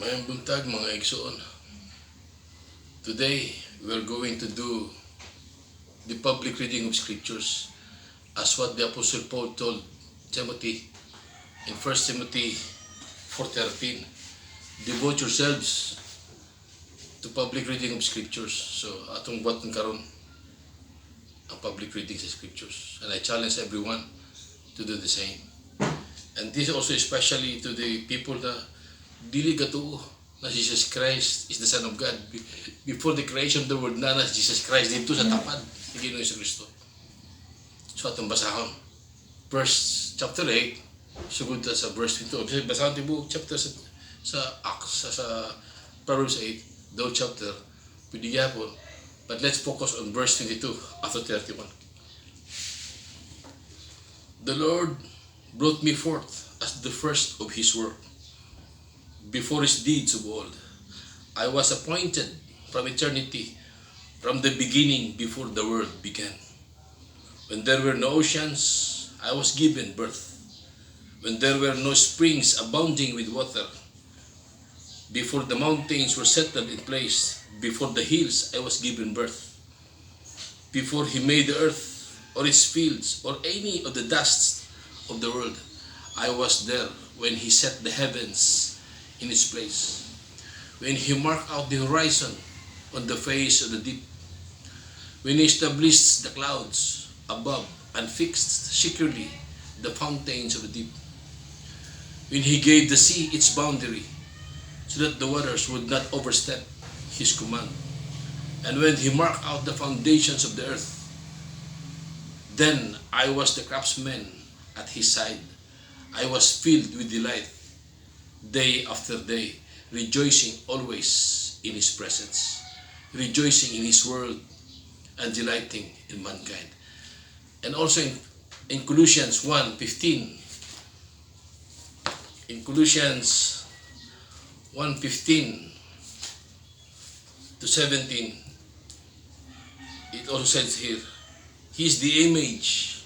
Mayang buntag mga igsoon. Today, we're going to do the public reading of scriptures as what the Apostle Paul told Timothy in 1 Timothy 4:13. Devote yourselves to public reading of scriptures. So, atong buhaton karon ang public reading sa scriptures. And I challenge everyone to do the same. And this also especially to the people na dili katuo na Jesus Christ is the Son of God. Before the creation of the world na Jesus Christ dito sa tapad ni Ginoong Kristo. So atong basahon. Verse chapter 8, sugod sa verse 22. Basahon tibuok chapter sa Acts, sa Proverbs 8, though chapter, pwede gyapon. But let's focus on verse 22 after 31. The Lord brought me forth as the first of His work, before His deeds of old. I was appointed from eternity, from the beginning, before the world began. When there were no oceans, I was given birth. When there were no springs abounding with water, before the mountains were settled in place, before the hills I was given birth. Before He made the earth, or its fields, or any of the dusts of the world, I was there when He set the heavens in its place, when He marked out the horizon on the face of the deep, when He established the clouds above and fixed securely the fountains of the deep, when He gave the sea its boundary so that the waters would not overstep His command, and when He marked out the foundations of the earth. Then I was the craftsman at His side. I was filled with delight day after day, rejoicing always in His presence, rejoicing in His word, and delighting in mankind. And also in Colossians 1:15, in Colossians 1:15 to 17, it also says here, He is the image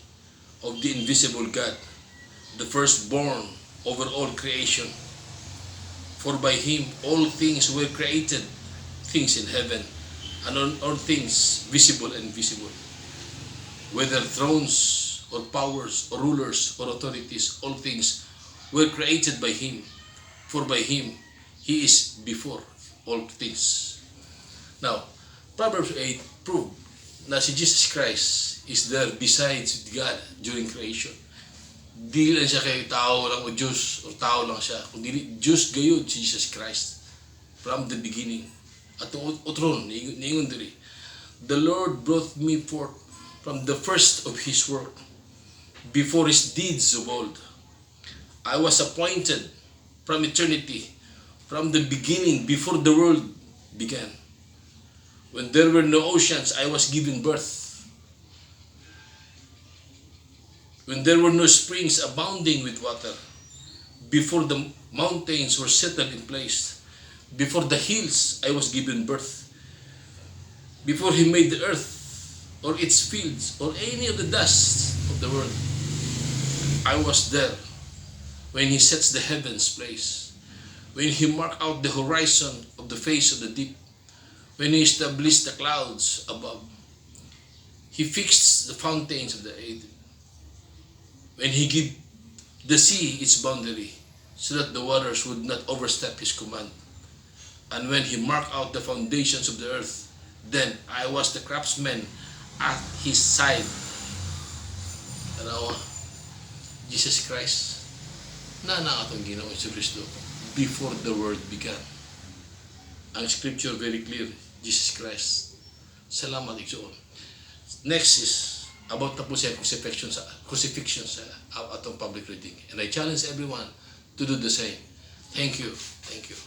of the invisible God, the firstborn over all creation. For by Him all things were created, things in heaven and on all things visible and invisible, whether thrones or powers or rulers or authorities, all things were created by Him. For by Him He is before all things. Now, Proverbs 8 proved na si Jesus Christ is there besides God during creation. Di lang siya kay tao lang o Diyos o tao lang siya, kundi Diyos gayud si Jesus Christ from the beginning. At utron, niingon diri, the Lord brought me forth from the first of His work, before His deeds of old. I was appointed from eternity, from the beginning, before the world began. When there were no oceans, I was given birth. When there were no springs abounding with water, before the mountains were settled in place, before the hills I was given birth, before He made the earth or its fields or any of the dust of the world, I was there when He sets the heavens place, when He marked out the horizon of the face of the deep, when He established the clouds above, He fixed the fountains of the earth, when He gave the sea its boundary so that the waters would not overstep His command, and when He marked out the foundations of the earth, then I was the craftsman at His side. Tanawa, Jesus Christ na atong Ginoong Kristo before the world began. Ang scripture very clear, Jesus Christ. Salamat igsoon. Next is about na po siya crucifixion sa atong public reading. And I challenge everyone to do the same. Thank you. Thank you.